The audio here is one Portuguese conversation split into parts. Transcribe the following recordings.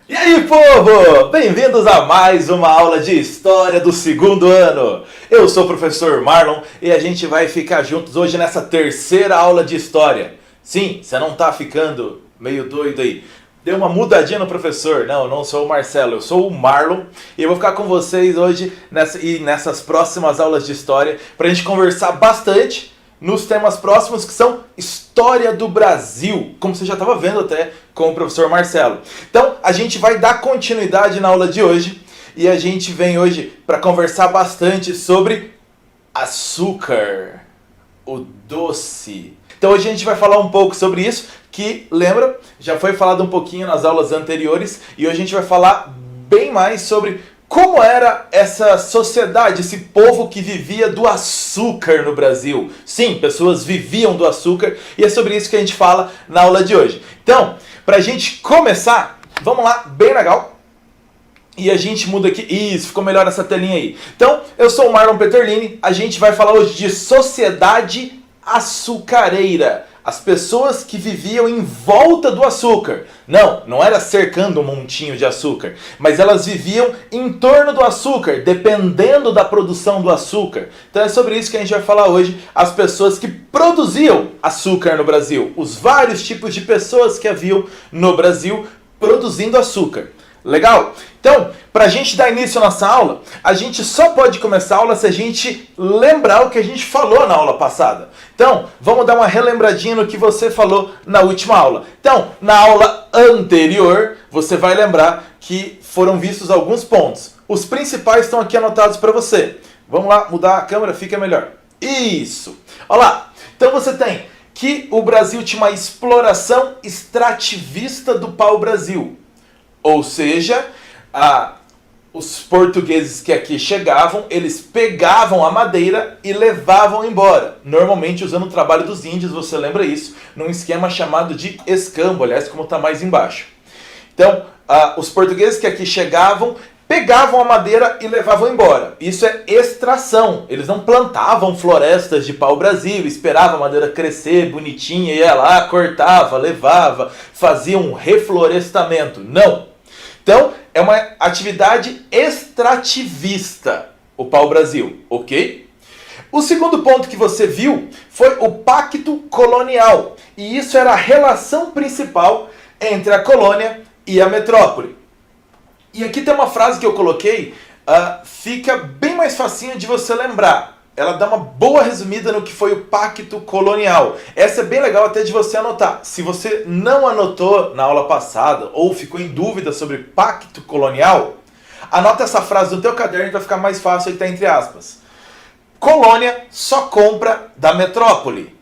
E aí, povo! Bem-vindos a mais uma aula de História do segundo ano. Eu sou o professor Marlon e a gente vai ficar juntos hoje nessa terceira aula de História. Sim, você não tá ficando meio doido aí. Deu uma mudadinha no professor. Não sou o Marcelo, eu sou o Marlon. E eu vou ficar com vocês hoje nessas próximas aulas de História pra gente conversar bastante nos temas próximos, que são História do Brasil, como você já estava vendo até com o professor Marcelo. Então, a gente vai dar continuidade na aula de hoje, e a gente vem hoje para conversar bastante sobre açúcar, o doce. Então, hoje a gente vai falar um pouco sobre isso, que, lembra, já foi falado um pouquinho nas aulas anteriores, e hoje a gente vai falar bem mais sobre como era essa sociedade, esse povo que vivia do açúcar no Brasil. Sim, pessoas viviam do açúcar e é sobre isso que a gente fala na aula de hoje. Então, pra gente começar, vamos lá, bem legal. E a gente muda aqui. Isso, ficou melhor essa telinha aí. Então, eu sou o Marlon Peterlini, a gente vai falar hoje de sociedade açucareira. As pessoas que viviam em volta do açúcar. Não era cercando um montinho de açúcar, mas elas viviam em torno do açúcar, dependendo da produção do açúcar. Então é sobre isso que a gente vai falar hoje, as pessoas que produziam açúcar no Brasil. Os vários tipos de pessoas que haviam no Brasil produzindo açúcar. Legal? Então, para a gente dar início à nossa aula, a gente só pode começar a aula se a gente lembrar o que a gente falou na aula passada. Então, vamos dar uma relembradinha no que você falou na última aula. Então, na aula anterior, você vai lembrar que foram vistos alguns pontos. Os principais estão aqui anotados para você. Vamos lá, mudar a câmera, fica melhor. Isso! Olha lá. Então você tem que o Brasil tinha uma exploração extrativista do pau-brasil. Ou seja, os portugueses que aqui chegavam, eles pegavam a madeira e levavam embora. Normalmente usando o trabalho dos índios, você lembra isso, num esquema chamado de escambo, aliás, como está mais embaixo. Então, os portugueses que aqui chegavam, pegavam a madeira e levavam embora. Isso é extração. Eles não plantavam florestas de pau-brasil, esperavam a madeira crescer bonitinha, ia lá, cortava, levava, fazia um reflorestamento. Não. Então, é uma atividade extrativista, o pau-brasil, ok? O segundo ponto que você viu foi o pacto colonial. E isso era a relação principal entre a colônia e a metrópole. E aqui tem uma frase que eu coloquei, fica bem mais facinho de você lembrar. Ela dá uma boa resumida no que foi o pacto colonial. Essa é bem legal até de você anotar. Se você não anotou na aula passada ou ficou em dúvida sobre pacto colonial, anota essa frase no teu caderno e vai ficar mais fácil, aí tá entre aspas. Colônia só compra da metrópole.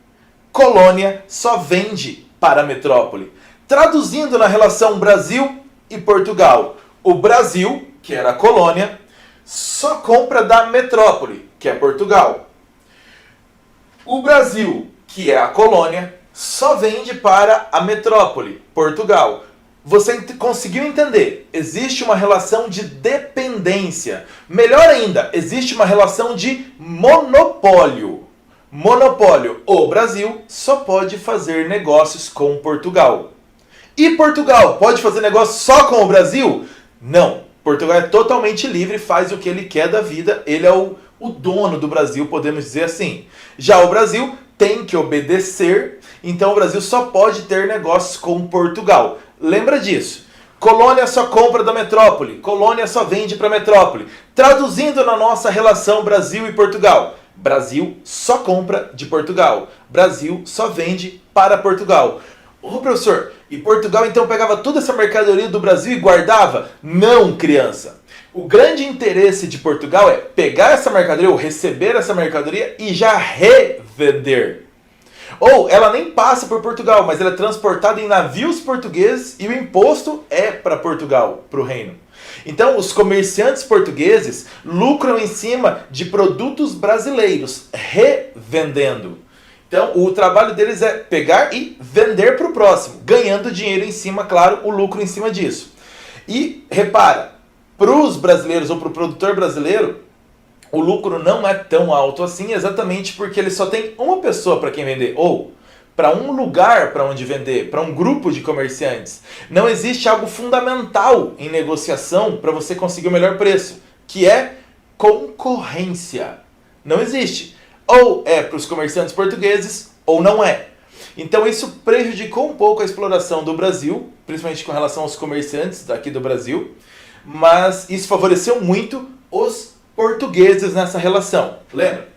Colônia só vende para a metrópole. Traduzindo na relação Brasil e Portugal. O Brasil, que era a colônia, só compra da metrópole, que é Portugal. O Brasil, que é a colônia, só vende para a metrópole, Portugal. Você conseguiu entender? Existe uma relação de dependência. Melhor ainda, existe uma relação de monopólio. Monopólio. O Brasil só pode fazer negócios com Portugal. E Portugal pode fazer negócio só com o Brasil? Não. Portugal é totalmente livre, faz o que ele quer da vida, ele é o dono do Brasil, podemos dizer assim. Já o Brasil tem que obedecer, então o Brasil só pode ter negócios com Portugal. Lembra disso. Colônia só compra da metrópole, colônia só vende para a metrópole. Traduzindo na nossa relação Brasil e Portugal. Brasil só compra de Portugal, Brasil só vende para Portugal. Ô professor, e Portugal então pegava toda essa mercadoria do Brasil e guardava? Não, criança. O grande interesse de Portugal é pegar essa mercadoria ou receber essa mercadoria e já revender. Ou ela nem passa por Portugal, mas ela é transportada em navios portugueses e o imposto é para Portugal, para o reino. Então os comerciantes portugueses lucram em cima de produtos brasileiros, revendendo. Então, o trabalho deles é pegar e vender para o próximo, ganhando dinheiro em cima, claro, o lucro em cima disso. E, repara, para os brasileiros ou para o produtor brasileiro, o lucro não é tão alto assim, exatamente porque ele só tem uma pessoa para quem vender, ou para um lugar para onde vender, para um grupo de comerciantes. Não existe algo fundamental em negociação para você conseguir o melhor preço, que é concorrência. Não existe. Ou é para os comerciantes portugueses, ou não é. Então isso prejudicou um pouco a exploração do Brasil, principalmente com relação aos comerciantes daqui do Brasil, mas isso favoreceu muito os portugueses nessa relação. Lembra?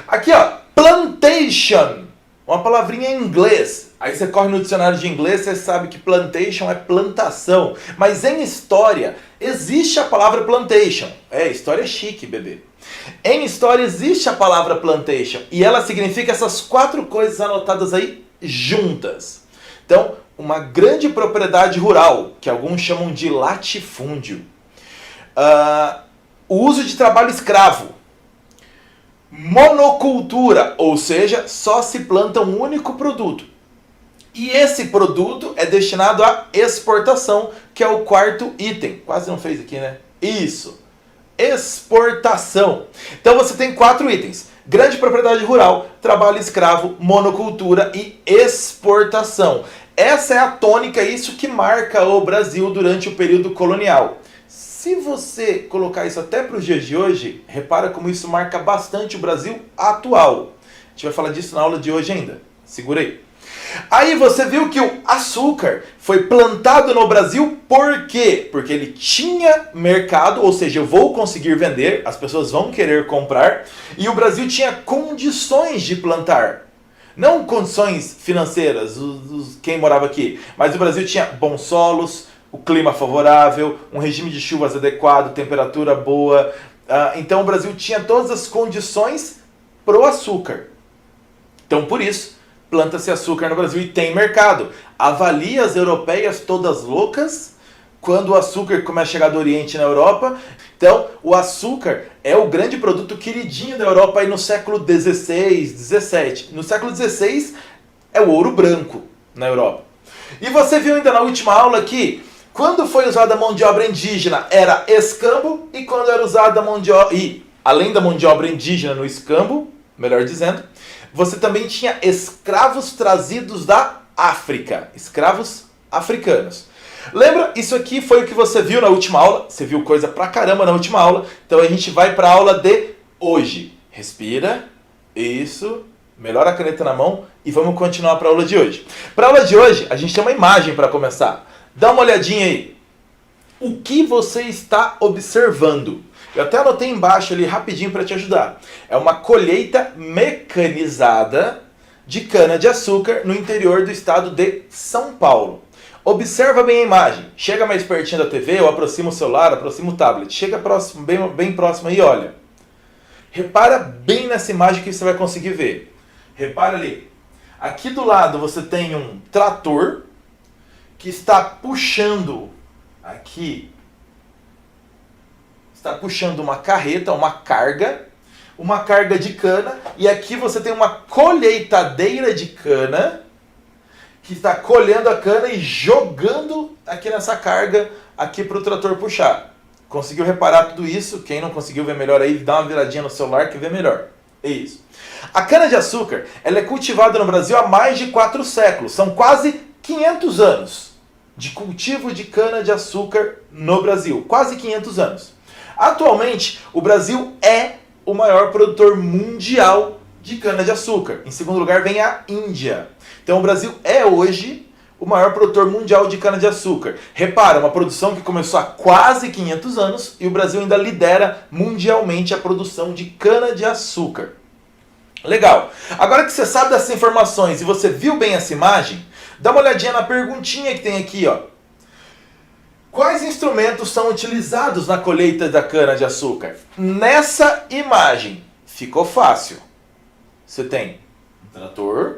Aqui, ó, plantation, uma palavrinha em inglês. Aí você corre no dicionário de inglês, você sabe que plantation é plantação. Mas em história, existe a palavra plantation. História é chique, bebê. Em história existe a palavra plantation. E ela significa essas 4 coisas anotadas aí juntas. Então, uma grande propriedade rural, que alguns chamam de latifúndio. O uso de trabalho escravo. Monocultura, ou seja, só se planta um único produto. E esse produto é destinado à exportação, que é o 4º item. Quase não fez aqui, né? Isso. Exportação. Então você tem 4 itens. Grande propriedade rural, trabalho escravo, monocultura e exportação. Essa é a tônica, isso que marca o Brasil durante o período colonial. Se você colocar isso até para os dias de hoje, repara como isso marca bastante o Brasil atual. A gente vai falar disso na aula de hoje ainda. Segura aí. Aí você viu que o açúcar foi plantado no Brasil por quê? Porque ele tinha mercado, ou seja, eu vou conseguir vender, as pessoas vão querer comprar, e o Brasil tinha condições de plantar. Não condições financeiras, quem morava aqui, mas o Brasil tinha bons solos, o clima favorável, um regime de chuvas adequado, temperatura boa. Então o Brasil tinha todas as condições para o açúcar. Então por isso, planta-se açúcar no Brasil e tem mercado. Avalie as europeias todas loucas quando o açúcar começa a chegar do Oriente na Europa. Então o açúcar é o grande produto queridinho da Europa aí no século XVI, XVII. No século XVI é o ouro branco na Europa. E você viu ainda na última aula que quando foi usada a mão de obra indígena era escambo, e quando era usada a mão de obra, e além da mão de obra indígena no escambo, melhor dizendo, você também tinha escravos trazidos da África, escravos africanos. Lembra? Isso aqui foi o que você viu na última aula, você viu coisa pra caramba na última aula, então a gente vai para a aula de hoje. Respira, isso, melhora a caneta na mão e vamos continuar para a aula de hoje. Para a aula de hoje, a gente tem uma imagem para começar. Dá uma olhadinha aí. O que você está observando? Eu até anotei embaixo ali rapidinho para te ajudar. É uma colheita mecanizada de cana-de-açúcar no interior do estado de São Paulo. Observa bem a imagem. Chega mais pertinho da TV ou aproxima o celular, aproxima o tablet. Chega próximo, bem próximo aí, olha. Repara bem nessa imagem que você vai conseguir ver. Repara ali. Aqui do lado você tem um trator que está puxando aqui, está puxando uma carreta, uma carga de cana, e aqui você tem uma colheitadeira de cana que está colhendo a cana e jogando aqui nessa carga aqui para o trator puxar. Conseguiu reparar tudo isso? Quem não conseguiu ver melhor aí, dá uma viradinha no celular que vê melhor. É isso. A cana-de-açúcar ela é cultivada no Brasil há mais de 4 séculos, são quase 500 anos de cultivo de cana-de-açúcar no Brasil. Quase 500 anos. Atualmente, o Brasil é o maior produtor mundial de cana-de-açúcar. Em segundo lugar vem a Índia. Então o Brasil é hoje o maior produtor mundial de cana-de-açúcar. Repara, uma produção que começou há quase 500 anos e o Brasil ainda lidera mundialmente a produção de cana-de-açúcar. Legal. Agora que você sabe dessas informações e você viu bem essa imagem, dá uma olhadinha na perguntinha que tem aqui, ó. Quais instrumentos são utilizados na colheita da cana-de-açúcar? Nessa imagem, ficou fácil. Você tem um trator,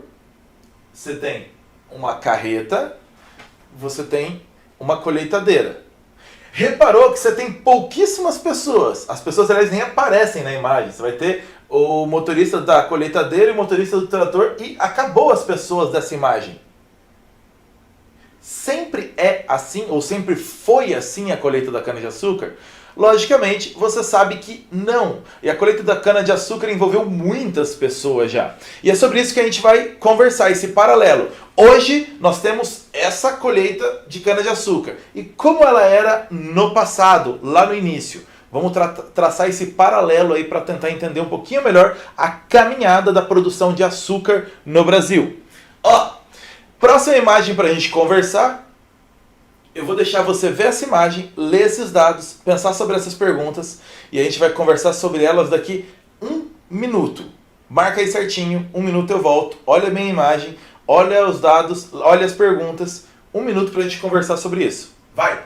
você tem uma carreta, você tem uma colheitadeira. Reparou que você tem pouquíssimas pessoas. As pessoas, aliás, nem aparecem na imagem. Você vai ter o motorista da colheitadeira e o motorista do trator e acabou as pessoas dessa imagem. Sempre é assim, ou sempre foi assim a colheita da cana-de-açúcar? Logicamente, você sabe que não. E a colheita da cana-de-açúcar envolveu muitas pessoas já. E é sobre isso que a gente vai conversar, esse paralelo. Hoje, nós temos essa colheita de cana-de-açúcar. E como ela era no passado, lá no início. Vamos traçar esse paralelo aí para tentar entender um pouquinho melhor a caminhada da produção de açúcar no Brasil. Ó, próxima imagem para a gente conversar. Eu vou deixar você ver essa imagem, ler esses dados, pensar sobre essas perguntas e a gente vai conversar sobre elas daqui 1 minuto. Marca aí certinho, 1 minuto eu volto, olha a minha imagem, olha os dados, olha as perguntas, 1 minuto para a gente conversar sobre isso. Vai!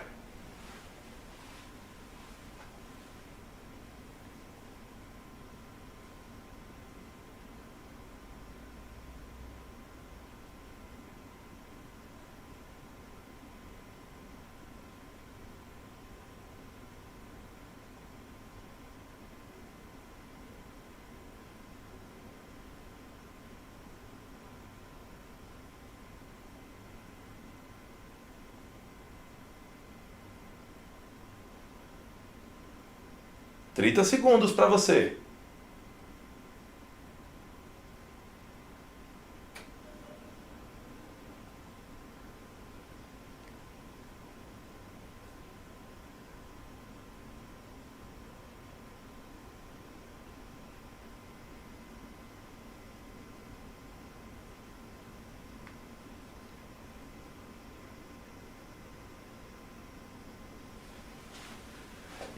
Trinta segundos para você.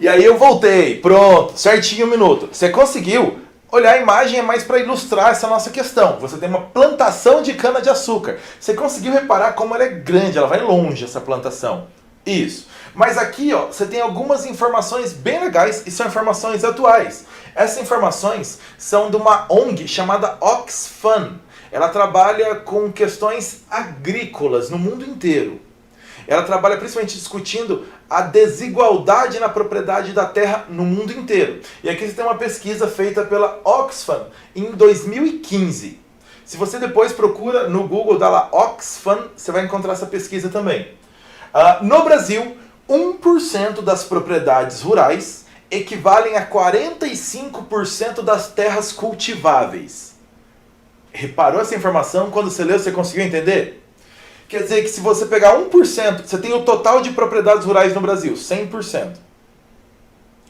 E aí eu voltei, pronto, certinho 1 minuto. Você conseguiu? Olhar a imagem é mais para ilustrar essa nossa questão. Você tem uma plantação de cana-de-açúcar. Você conseguiu reparar como ela é grande, ela vai longe essa plantação. Isso. Mas aqui, ó, você tem algumas informações bem legais e são informações atuais. Essas informações são de uma ONG chamada Oxfam. Ela trabalha com questões agrícolas no mundo inteiro. Ela trabalha principalmente discutindo a desigualdade na propriedade da terra no mundo inteiro. E aqui você tem uma pesquisa feita pela Oxfam em 2015. Se você depois procura no Google, dá lá Oxfam, você vai encontrar essa pesquisa também. No Brasil, 1% das propriedades rurais equivalem a 45% das terras cultiváveis. Reparou essa informação? Quando você leu, você conseguiu entender? Quer dizer que se você pegar 1%, você tem o total de propriedades rurais no Brasil, 100%.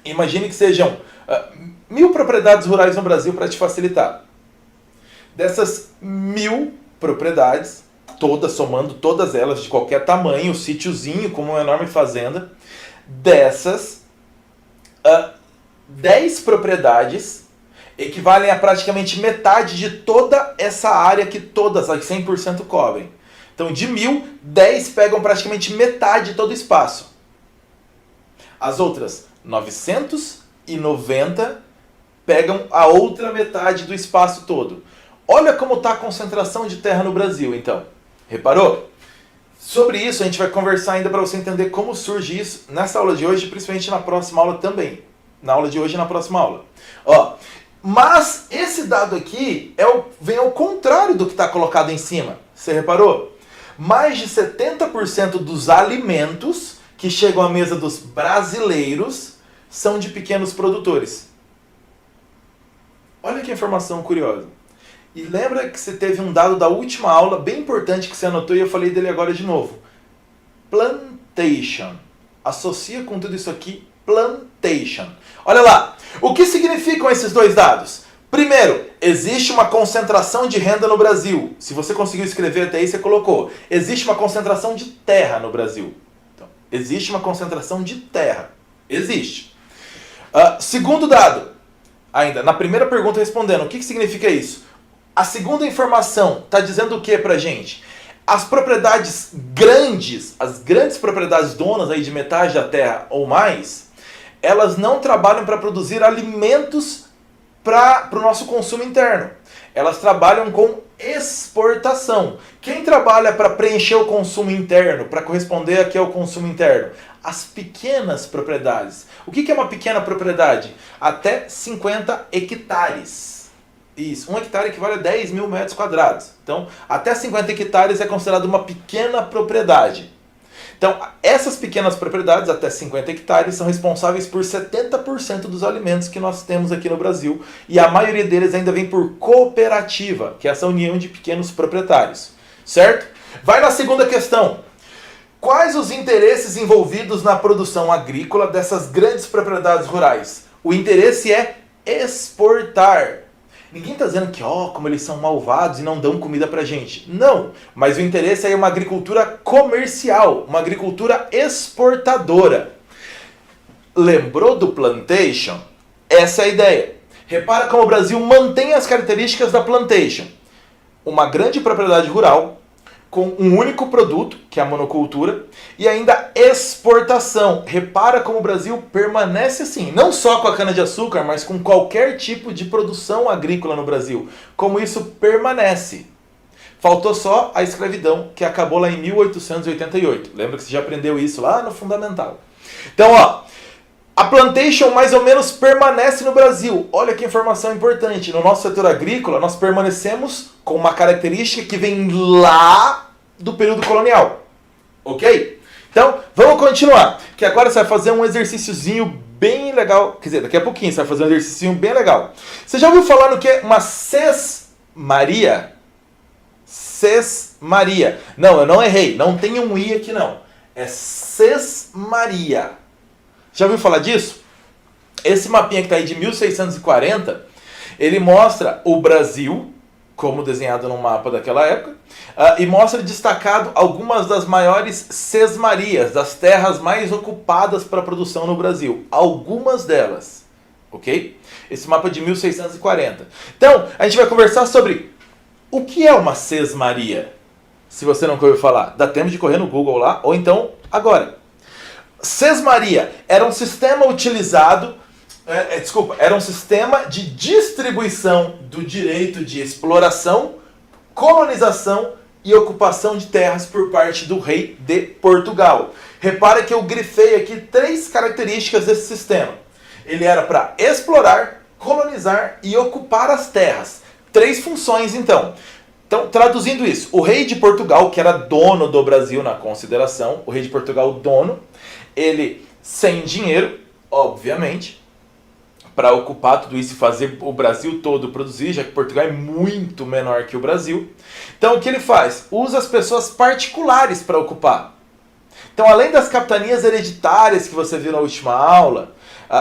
Imagine que sejam 1.000 propriedades rurais no Brasil para te facilitar. Dessas 1.000 propriedades, todas, somando todas elas de qualquer tamanho, sítiozinho como uma enorme fazenda, dessas, 10 propriedades equivalem a praticamente metade de toda essa área que todas as 100% cobrem. Então, de 1.000, 10 pegam praticamente metade de todo o espaço. As outras 990 pegam a outra metade do espaço todo. Olha como está a concentração de terra no Brasil, então. Reparou? Sobre isso, a gente vai conversar ainda para você entender como surge isso nessa aula de hoje, principalmente na próxima aula também. Na aula de hoje e na próxima aula. Mas esse dado aqui vem ao contrário do que está colocado em cima. Você reparou? Mais de 70% dos alimentos que chegam à mesa dos brasileiros são de pequenos produtores. Olha que informação curiosa. E lembra que você teve um dado da última aula bem importante que você anotou e eu falei dele agora de novo. Plantation. Associa com tudo isso aqui, plantation. Olha lá, o que significam esses dois dados? Primeiro, existe uma concentração de renda no Brasil. Se você conseguiu escrever até aí, você colocou. Existe uma concentração de terra no Brasil. Então, existe uma concentração de terra. Existe. Segundo dado, ainda, na primeira pergunta respondendo, o que significa isso? A segunda informação está dizendo o que pra gente? As propriedades grandes, as grandes propriedades donas aí de metade da terra ou mais, elas não trabalham para produzir alimentos para o nosso consumo interno. Elas trabalham com exportação. Quem trabalha para preencher o consumo interno, para corresponder aqui ao consumo interno? As pequenas propriedades. O que é uma pequena propriedade? Até 50 hectares. Isso, 1 hectare equivale a 10 mil metros quadrados. Então, até 50 hectares é considerado uma pequena propriedade. Então, essas pequenas propriedades, até 50 hectares, são responsáveis por 70% dos alimentos que nós temos aqui no Brasil. E a maioria deles ainda vem por cooperativa, que é essa união de pequenos proprietários. Certo? Vai na segunda questão. Quais os interesses envolvidos na produção agrícola dessas grandes propriedades rurais? O interesse é exportar. Ninguém está dizendo que, como eles são malvados e não dão comida pra gente. Não, mas o interesse é uma agricultura comercial, uma agricultura exportadora. Lembrou do plantation? Essa é a ideia. Repara como o Brasil mantém as características da plantation. Uma grande propriedade rural, com um único produto, que é a monocultura, e ainda exportação. Repara como o Brasil permanece assim, não só com a cana-de-açúcar, mas com qualquer tipo de produção agrícola no Brasil. Como isso permanece. Faltou só a escravidão, que acabou lá em 1888. Lembra que você já aprendeu isso lá no Fundamental. Então, a plantation mais ou menos permanece no Brasil. Olha que informação importante. No nosso setor agrícola, nós permanecemos com uma característica que vem lá do período colonial. Ok? Então, vamos continuar. Que agora você vai fazer um exercíciozinho bem legal. Quer dizer, daqui a pouquinho você vai fazer um exercício bem legal. Você já ouviu falar no que é uma sesmaria? Sesmaria. Não, eu não errei. Não tem um i aqui não. É sesmaria. Já ouviu falar disso? Esse mapinha que está aí de 1640, ele mostra o Brasil, como desenhado no mapa daquela época, e mostra destacado algumas das maiores sesmarias, das terras mais ocupadas para a produção no Brasil. Algumas delas, ok? Esse mapa é de 1640. Então, a gente vai conversar sobre o que é uma sesmaria. Se você não ouviu falar, dá tempo de correr no Google lá, ou então agora. Sesmaria era um sistema utilizado, era um sistema de distribuição do direito de exploração, colonização e ocupação de terras por parte do rei de Portugal. Repara que eu grifei aqui 3 características desse sistema. Ele era para explorar, colonizar e ocupar as terras. 3 funções então. Então, traduzindo isso, o rei de Portugal, que era dono do Brasil na consideração, o rei de Portugal dono, ele sem dinheiro, obviamente, para ocupar tudo isso e fazer o Brasil todo produzir, já que Portugal é muito menor que o Brasil. Então o que ele faz? Usa as pessoas particulares para ocupar. Então, além das capitanias hereditárias que você viu na última aula,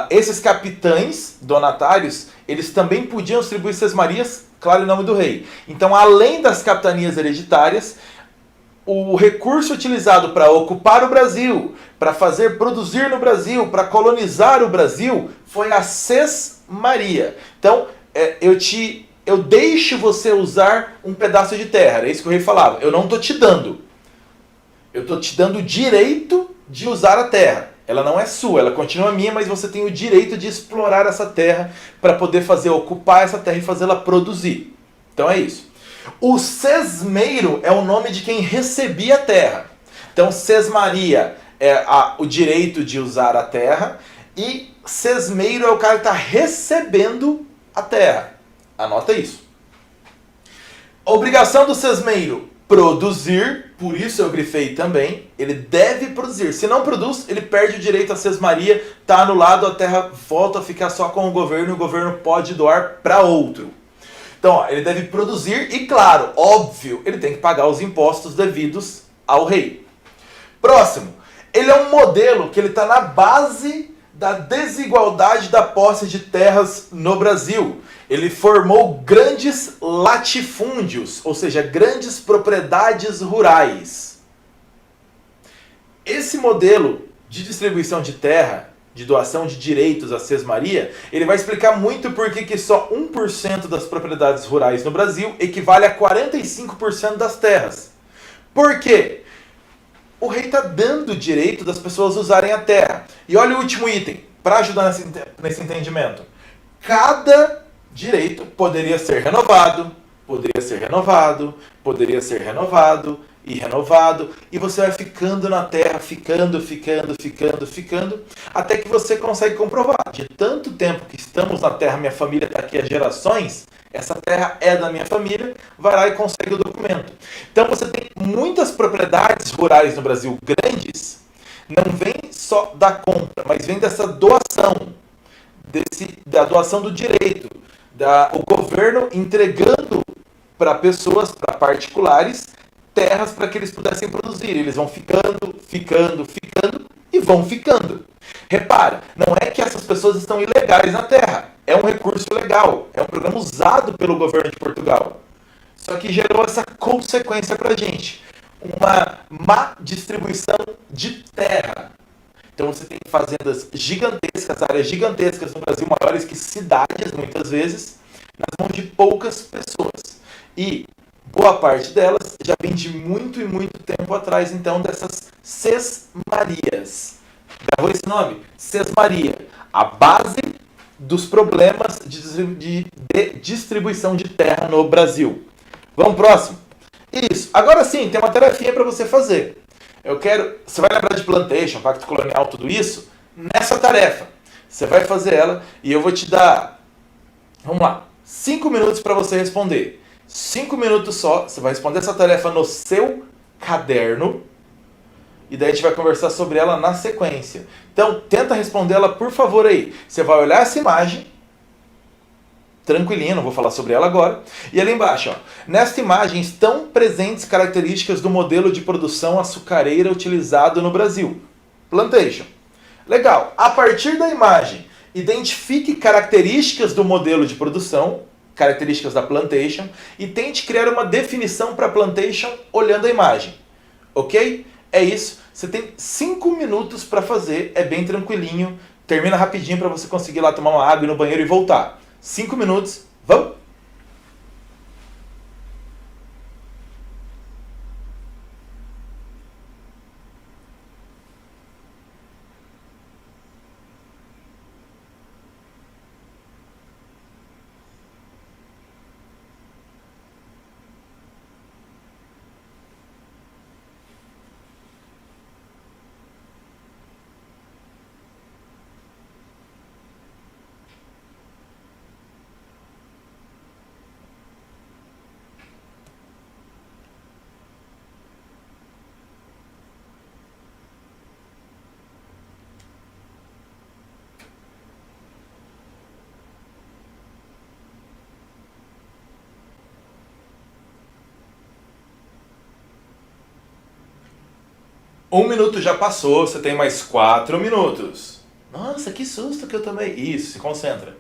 esses capitães donatários, eles também podiam distribuir sesmarias, claro, em nome do rei. Então, além das capitanias hereditárias, o recurso utilizado para ocupar o Brasil, para fazer produzir no Brasil, para colonizar o Brasil, foi a sesmaria. Então, eu deixo você usar um pedaço de terra. Era isso que o rei falava. Eu não estou te dando. Eu estou te dando o direito de usar a terra. Ela não é sua, ela continua minha, mas você tem o direito de explorar essa terra para poder ocupar essa terra e fazê-la produzir. Então é isso. O sesmeiro é o nome de quem recebia a terra. Então, sesmaria é o direito de usar a terra e sesmeiro é o cara que está recebendo a terra. Anota isso. Obrigação do sesmeiro: produzir, por isso eu grifei também, ele deve produzir. Se não produz, ele perde o direito à sesmaria, está anulado, a terra volta a ficar só com o governo e o governo pode doar para outro. Então, ele deve produzir e, claro, óbvio, ele tem que pagar os impostos devidos ao rei. Próximo, ele é um modelo que ele está na base da desigualdade da posse de terras no Brasil. Ele formou grandes latifúndios, ou seja, grandes propriedades rurais. Esse modelo de distribuição de terra, de doação de direitos à sesmaria, ele vai explicar muito por que só 1% das propriedades rurais no Brasil equivale a 45% das terras. Por quê? O rei está dando o direito das pessoas usarem a terra. E olha o último item, para ajudar nesse entendimento. Cada direito poderia ser renovado, poderia ser renovado, poderia ser renovado e renovado, e você vai ficando na terra, ficando, até que você consegue comprovar. De tanto tempo que estamos na terra, minha família está aqui há gerações, essa terra é da minha família, vai lá e consegue o documento. Então você tem muitas propriedades rurais no Brasil grandes, não vem só da compra, mas vem dessa doação, da doação do direito, o governo entregando para pessoas, para particulares, terras para que eles pudessem produzir. Eles vão ficando e vão ficando. Repara, não é que essas pessoas estão ilegais na terra. É um recurso legal. É um programa usado pelo governo de Portugal. Só que gerou essa consequência para a gente. Uma má distribuição de terra. Então você tem fazendas gigantescas, áreas gigantescas no Brasil, maiores que cidades, muitas vezes, nas mãos de poucas pessoas. E boa parte delas já vem de muito e muito tempo atrás, então, dessas sesmarias. Gravou esse nome? Sesmaria. A base dos problemas de distribuição de terra no Brasil. Vamos próximo? Isso. Agora sim, tem uma tarefinha para você fazer. Você vai lembrar de Plantation, Pacto Colonial, tudo isso? Nessa tarefa. Você vai fazer ela e eu vou te dar, vamos lá, 5 minutos para você responder. 5 minutos só, você vai responder essa tarefa no seu caderno e daí a gente vai conversar sobre ela na sequência. Então, tenta responder ela, por favor, aí. Você vai olhar essa imagem, tranquilinho, não vou falar sobre ela agora. E ali embaixo, ó, nesta imagem estão presentes características do modelo de produção açucareira utilizado no Brasil. Plantation. Legal. A partir da imagem, identifique características do modelo de produção, características da plantation, e tente criar uma definição para plantation olhando a imagem. Ok? É isso. Você tem 5 minutos para fazer, é bem tranquilinho. Termina rapidinho para você conseguir ir lá tomar uma água, ir no banheiro e voltar. 5 minutos, vamos? Um minuto já passou, você tem mais 4 minutos. Nossa, que susto que eu tomei. Isso, se concentra.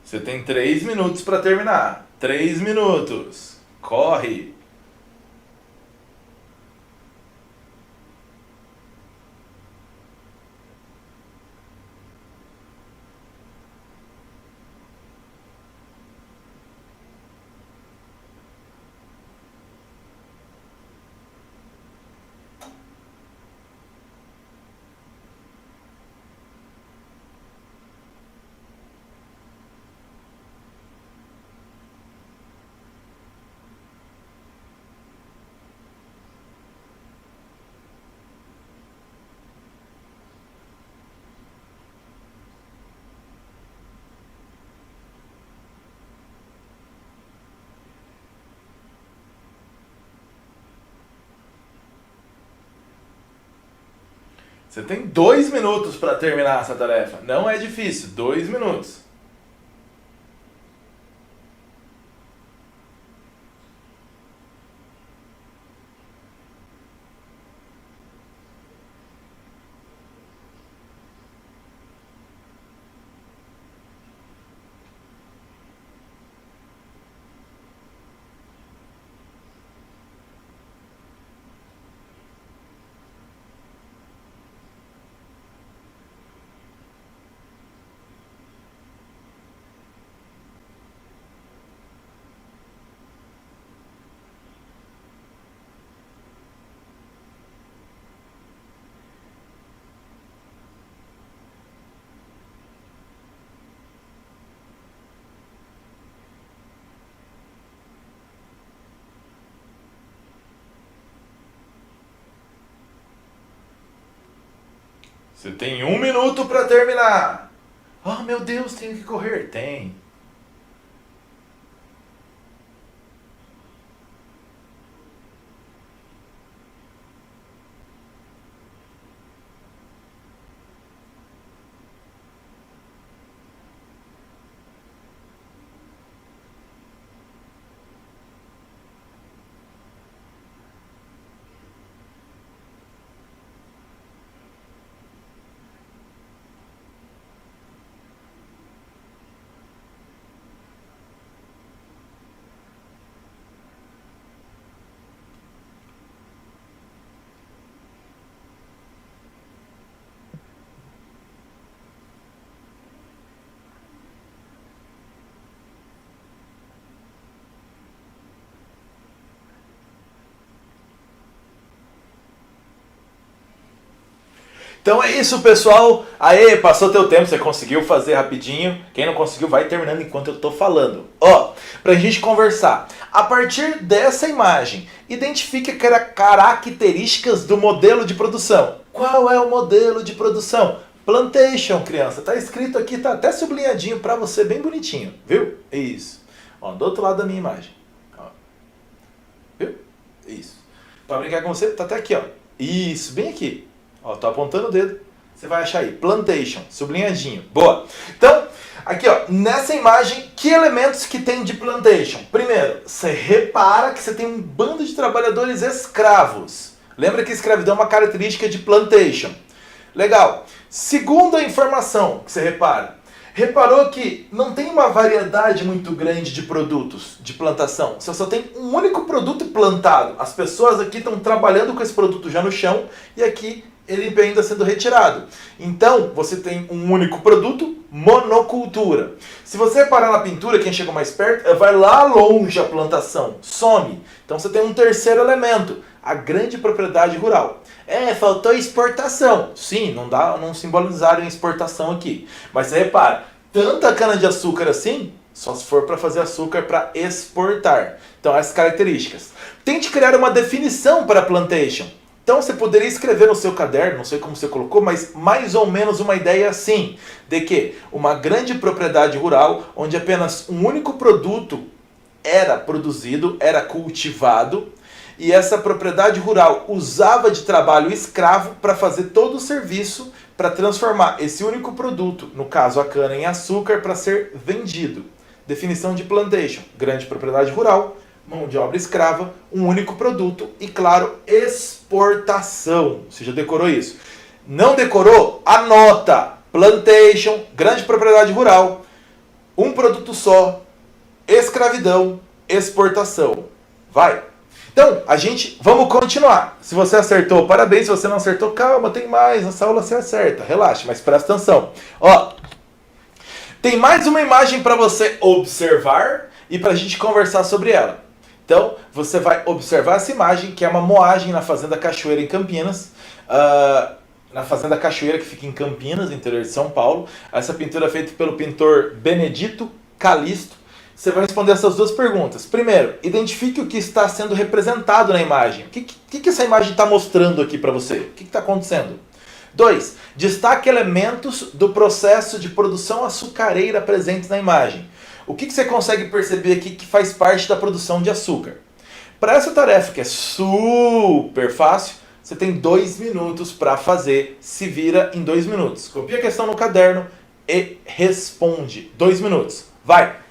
Você tem 3 minutos para terminar. 3 minutos. Corre. Você tem 2 minutos para terminar essa tarefa. Não é difícil, 2 minutos. Você tem 1 minuto para terminar. Oh, meu Deus, tenho que correr. Tem. Então é isso, pessoal. Aê, passou teu tempo, você conseguiu fazer rapidinho. Quem não conseguiu, vai terminando enquanto eu tô falando. Ó, pra gente conversar. A partir dessa imagem, identifique características do modelo de produção. Qual é o modelo de produção? Plantation, criança. Tá escrito aqui, tá até sublinhadinho pra você, bem bonitinho. Viu? Isso. Ó, do outro lado da minha imagem. Ó. Viu? Isso. Pra brincar com você, tá até aqui, ó. Isso, bem aqui. Ó, tô apontando o dedo. Você vai achar aí. Plantation, sublinhadinho. Boa. Então, aqui, ó, nessa imagem, que elementos que tem de plantation? Primeiro, você repara que você tem um bando de trabalhadores escravos. Lembra que escravidão é uma característica de plantation. Legal. Segunda informação que você repara. Reparou que não tem uma variedade muito grande de produtos de plantação. Você só tem um único produto plantado. As pessoas aqui estão trabalhando com esse produto já no chão e aqui ele ainda sendo retirado. Então, você tem um único produto, monocultura. Se você reparar na pintura, quem chega mais perto, vai lá longe a plantação, some. Então você tem um terceiro elemento, a grande propriedade rural. Faltou exportação. Sim, não simbolizaram exportação aqui. Mas você repara, tanta cana-de-açúcar assim, só se for para fazer açúcar para exportar. Então, essas características. Tente criar uma definição para plantation. Então você poderia escrever no seu caderno, não sei como você colocou, mas mais ou menos uma ideia assim, de que uma grande propriedade rural, onde apenas um único produto era produzido, era cultivado, e essa propriedade rural usava de trabalho escravo para fazer todo o serviço para transformar esse único produto, no caso a cana, em açúcar para ser vendido. Definição de plantation, grande propriedade rural, mão de obra escrava, um único produto e, claro, exportação. Você já decorou isso? Não decorou? Anota! Plantation, grande propriedade rural, um produto só, escravidão, exportação. Vai! Então, vamos continuar. Se você acertou, parabéns. Se você não acertou, calma, tem mais. Nessa aula você acerta. Relaxa, mas presta atenção. Ó, tem mais uma imagem para você observar e para a gente conversar sobre ela. Então, você vai observar essa imagem, que é uma moagem na Fazenda Cachoeira, em Campinas. Na Fazenda Cachoeira, que fica em Campinas, interior de São Paulo. Essa pintura é feita pelo pintor Benedito Calisto. Você vai responder essas duas perguntas. Primeiro, identifique o que está sendo representado na imagem. O que essa imagem está mostrando aqui para você? O que está acontecendo? 2. Destaque elementos do processo de produção açucareira presentes na imagem. O que você consegue perceber aqui que faz parte da produção de açúcar? Para essa tarefa, que é super fácil, você tem 2 minutos para fazer. Se vira em 2 minutos. Copia a questão no caderno e responde. 2 minutos. Vai!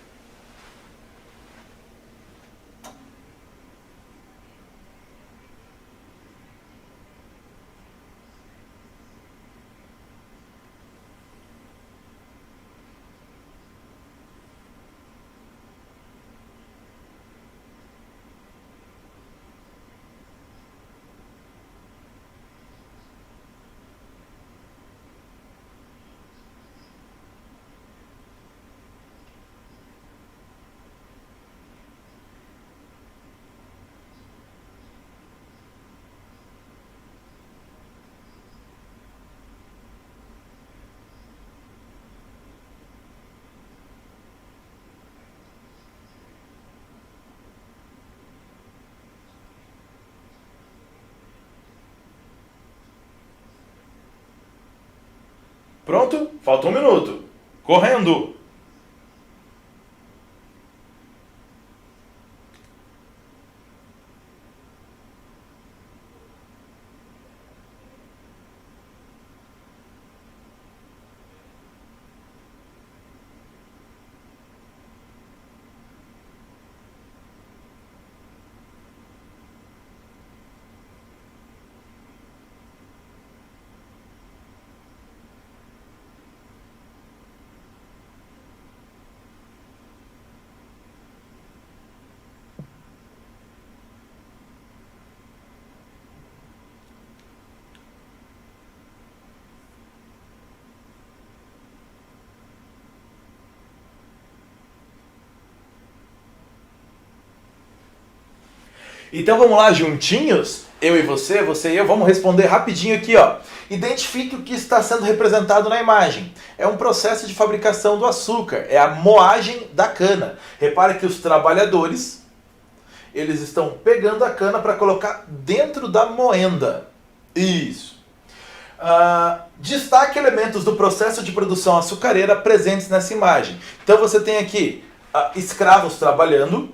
Pronto? Falta 1 minuto. Correndo! Então vamos lá juntinhos? Eu e você e eu, vamos responder rapidinho aqui, ó. Identifique o que está sendo representado na imagem. É um processo de fabricação do açúcar, é a moagem da cana. Repare que os trabalhadores, eles estão pegando a cana para colocar dentro da moenda. Isso. Destaque elementos do processo de produção açucareira presentes nessa imagem. Então você tem aqui escravos trabalhando.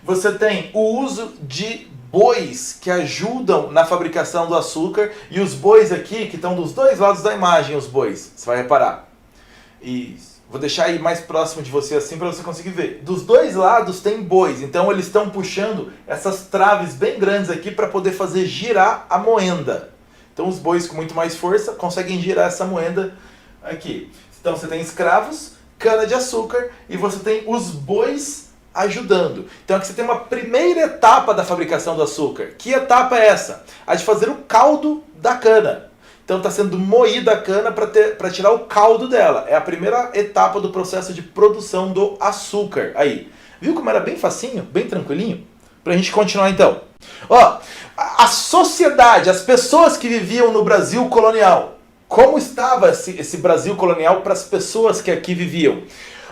Você tem o uso de bois que ajudam na fabricação do açúcar. E os bois aqui, que estão dos dois lados da imagem, os bois. Você vai reparar. Isso. Vou deixar aí mais próximo de você assim para você conseguir ver. Dos dois lados tem bois. Então eles estão puxando essas traves bem grandes aqui para poder fazer girar a moenda. Então os bois com muito mais força conseguem girar essa moenda aqui. Então você tem escravos, cana de açúcar e você tem os bois ajudando. Então aqui você tem uma primeira etapa da fabricação do açúcar. Que etapa é essa? A de fazer o caldo da cana. Então está sendo moída a cana para tirar o caldo dela. É a primeira etapa do processo de produção do açúcar. Aí, viu como era bem facinho, bem tranquilinho? Para a gente continuar então. Ó, a sociedade, as pessoas que viviam no Brasil colonial. Como estava esse Brasil colonial para as pessoas que aqui viviam?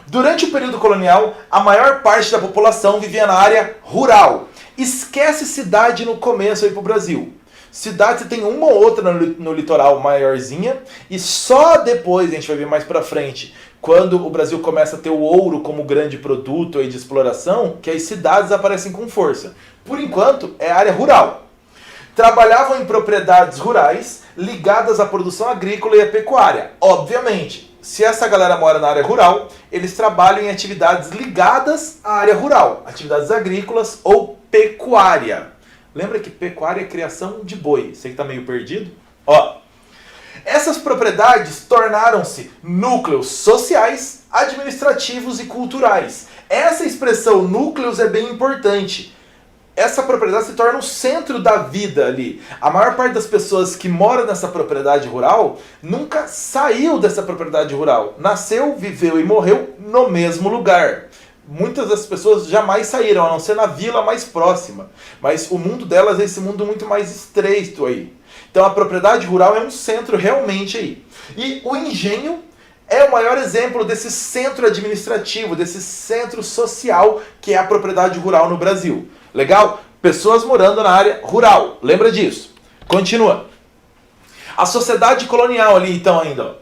Durante o período colonial, a maior parte da população vivia na área rural. Esquece cidade no começo aí pro Brasil. Cidade você tem uma ou outra no litoral maiorzinha, e só depois, a gente vai ver mais pra frente, quando o Brasil começa a ter o ouro como grande produto aí de exploração, que as cidades aparecem com força. Por enquanto, é área rural. Trabalhavam em propriedades rurais ligadas à produção agrícola e à pecuária. Obviamente, se essa galera mora na área rural, eles trabalham em atividades ligadas à área rural, atividades agrícolas ou pecuária. Lembra que pecuária é criação de boi. Você que está meio perdido? Ó, essas propriedades tornaram-se núcleos sociais, administrativos e culturais. Essa expressão núcleos é bem importante. Essa propriedade se torna o centro da vida ali. A maior parte das pessoas que moram nessa propriedade rural nunca saiu dessa propriedade rural. Nasceu, viveu e morreu no mesmo lugar. Muitas das pessoas jamais saíram, a não ser na vila mais próxima. Mas o mundo delas é esse mundo muito mais estreito aí. Então a propriedade rural é um centro realmente aí. E o engenho é o maior exemplo desse centro administrativo, desse centro social que é a propriedade rural no Brasil. Legal? Pessoas morando na área rural. Lembra disso? Continua. A sociedade colonial ali, então, ainda. Ó.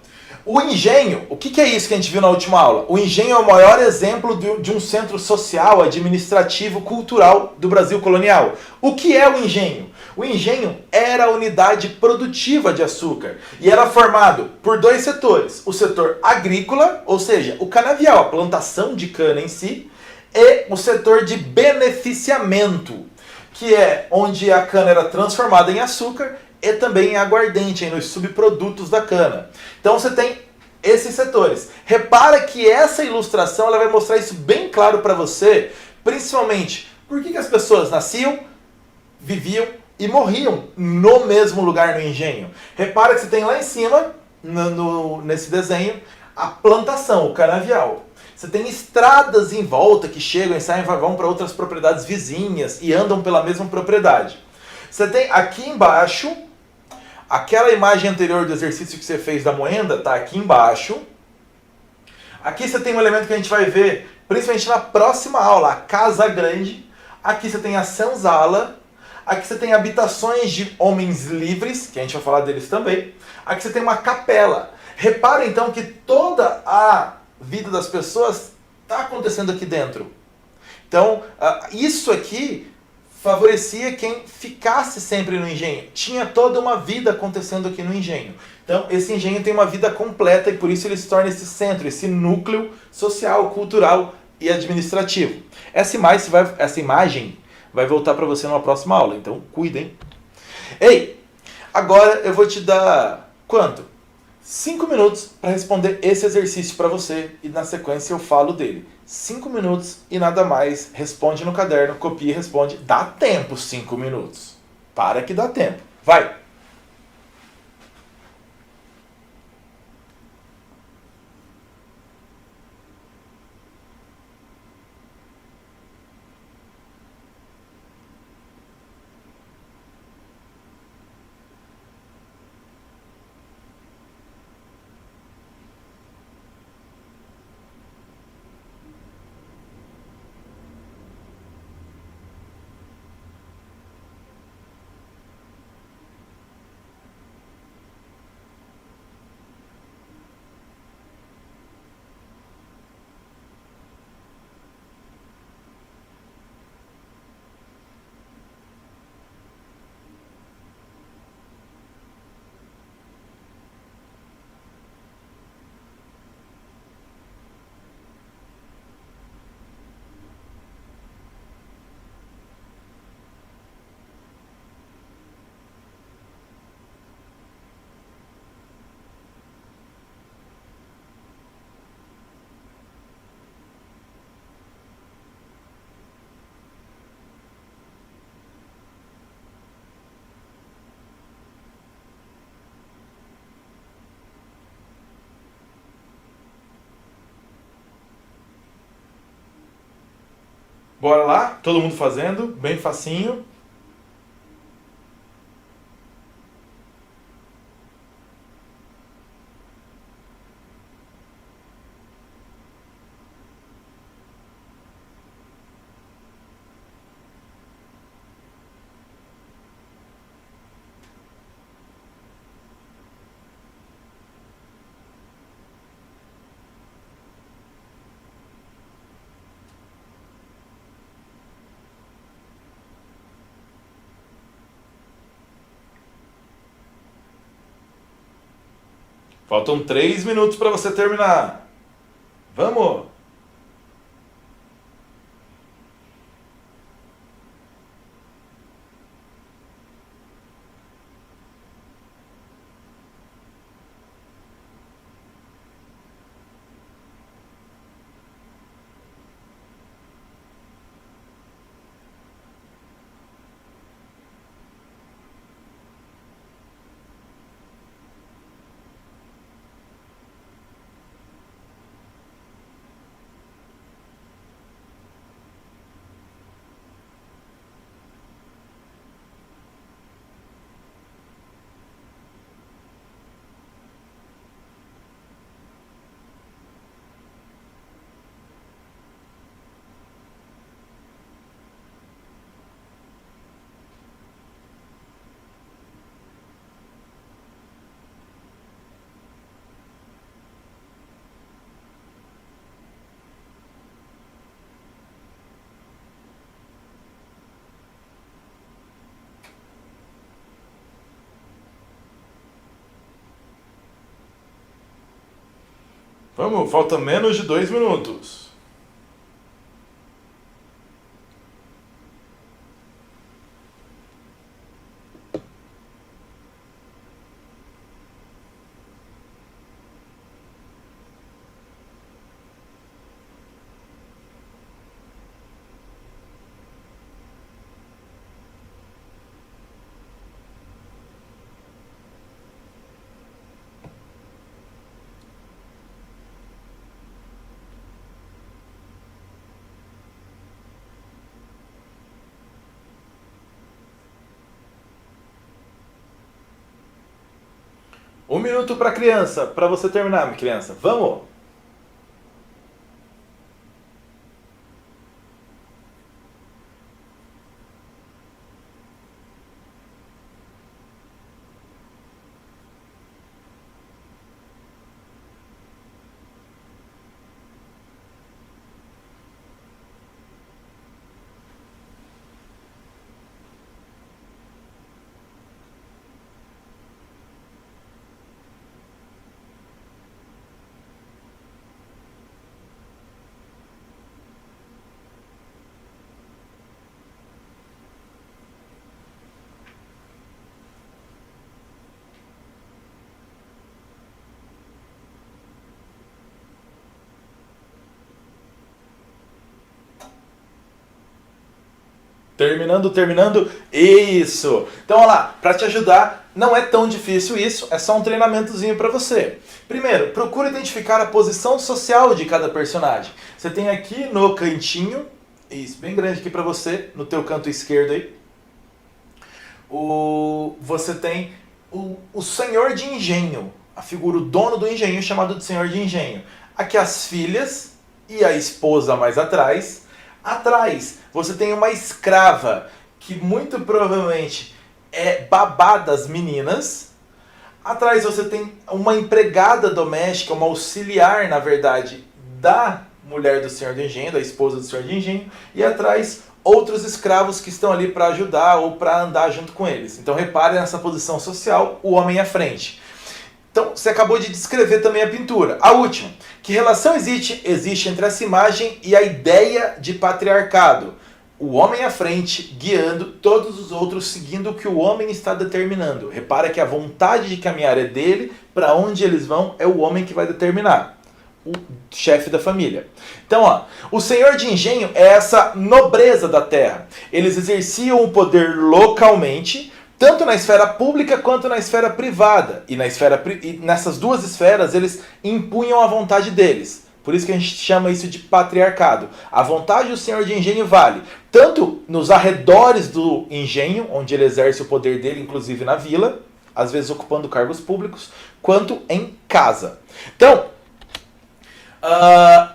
O engenho, o que é isso que a gente viu na última aula? O engenho é o maior exemplo de um centro social, administrativo, cultural do Brasil colonial. O que é o engenho? O engenho era a unidade produtiva de açúcar e era formado por dois setores. O setor agrícola, ou seja, o canavial, a plantação de cana em si, e o setor de beneficiamento, que é onde a cana era transformada em açúcar e também em aguardente, nos subprodutos da cana. Então você tem esses setores. Repara que essa ilustração ela vai mostrar isso bem claro para você, principalmente por que as pessoas nasciam, viviam e morriam no mesmo lugar no engenho. Repara que você tem lá em cima, nesse desenho, a plantação, o canavial. Você tem estradas em volta que chegam e saem, vão para outras propriedades vizinhas e andam pela mesma propriedade. Você tem aqui embaixo, aquela imagem anterior do exercício que você fez da moenda, está aqui embaixo. Aqui você tem um elemento que a gente vai ver, principalmente na próxima aula, a casa grande. Aqui você tem a senzala. Aqui você tem habitações de homens livres, que a gente vai falar deles também. Aqui você tem uma capela. Repara então que toda a vida das pessoas está acontecendo aqui dentro. Então, isso aqui favorecia quem ficasse sempre no engenho. Tinha toda uma vida acontecendo aqui no engenho. Então, esse engenho tem uma vida completa e por isso ele se torna esse centro, esse núcleo social, cultural e administrativo. Essa imagem vai voltar para você numa próxima aula, então cuidem. Ei, agora eu vou te dar quanto? 5 minutos para responder esse exercício para você e na sequência eu falo dele. 5 minutos e nada mais. Responde no caderno, copia e responde. Dá tempo 5 minutos. Para que dá tempo. Vai! Bora lá? Todo mundo fazendo? Bem facinho. Faltam 3 minutos para você terminar. Vamos! Vamos, falta menos de 2 minutos. Um minuto para criança, para você terminar, minha criança. Vamos! Terminando. Isso. Então, olha lá, para te ajudar, não é tão difícil isso, é só um treinamentozinho para você. Primeiro, procura identificar a posição social de cada personagem. Você tem aqui no cantinho, isso, bem grande aqui para você, no teu canto esquerdo aí, você tem o senhor de engenho, a figura, o dono do engenho, chamado de senhor de engenho. Aqui as filhas e a esposa mais atrás. Atrás você tem uma escrava que muito provavelmente é babá das meninas. Atrás você tem uma empregada doméstica, uma auxiliar, na verdade, da mulher do senhor de engenho, da esposa do senhor de engenho. E atrás outros escravos que estão ali para ajudar ou para andar junto com eles. Então repare nessa posição social, o homem à frente. Então, você acabou de descrever também a pintura. A última. Que relação existe entre essa imagem e a ideia de patriarcado? O homem à frente, guiando, todos os outros seguindo o que o homem está determinando. Repara que a vontade de caminhar é dele, para onde eles vão é o homem que vai determinar. O chefe da família. Então, ó, o senhor de engenho é essa nobreza da terra. Eles exerciam o poder localmente, tanto na esfera pública quanto na esfera privada. E nessas duas esferas eles impunham a vontade deles. Por isso que a gente chama isso de patriarcado. A vontade do senhor de engenho vale tanto nos arredores do engenho, onde ele exerce o poder dele, inclusive na vila, às vezes ocupando cargos públicos, quanto em casa. Então,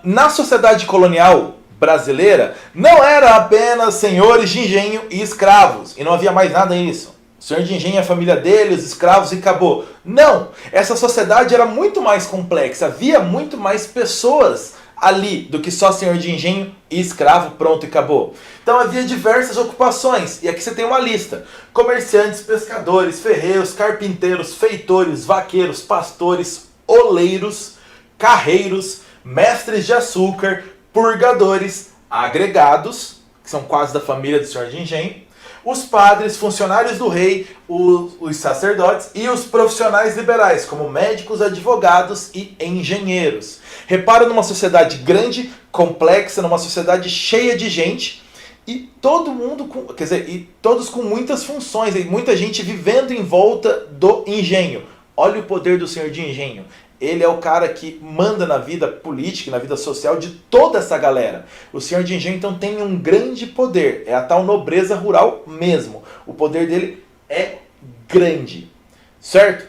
na sociedade colonial brasileira, não era apenas senhores de engenho e escravos. E não havia mais nada nisso. O senhor de engenho, a família dele, os escravos e acabou. Não! Essa sociedade era muito mais complexa. Havia muito mais pessoas ali do que só senhor de engenho e escravo, pronto e acabou. Então havia diversas ocupações. E aqui você tem uma lista. Comerciantes, pescadores, ferreiros, carpinteiros, feitores, vaqueiros, pastores, oleiros, carreiros, mestres de açúcar, purgadores, agregados, que são quase da família do senhor de engenho, os padres, funcionários do rei, os sacerdotes e os profissionais liberais, como médicos, advogados e engenheiros. Repara numa sociedade grande, complexa, numa sociedade cheia de gente, e todo mundo, todos com muitas funções, e muita gente vivendo em volta do engenho. Olha o poder do senhor de engenho. Ele é o cara que manda na vida política, na vida social de toda essa galera. O senhor de engenho, então, tem um grande poder. É a tal nobreza rural mesmo. O poder dele é grande. Certo?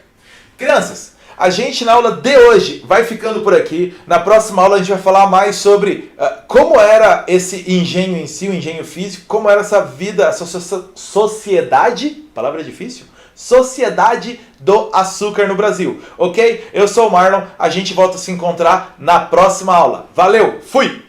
Crianças, a gente na aula de hoje vai ficando por aqui. Na próxima aula a gente vai falar mais sobre como era esse engenho em si, o engenho físico, como era essa vida, essa sociedade, palavra difícil? Sociedade do Açúcar no Brasil, ok? Eu sou o Marlon, a gente volta a se encontrar na próxima aula. Valeu, fui!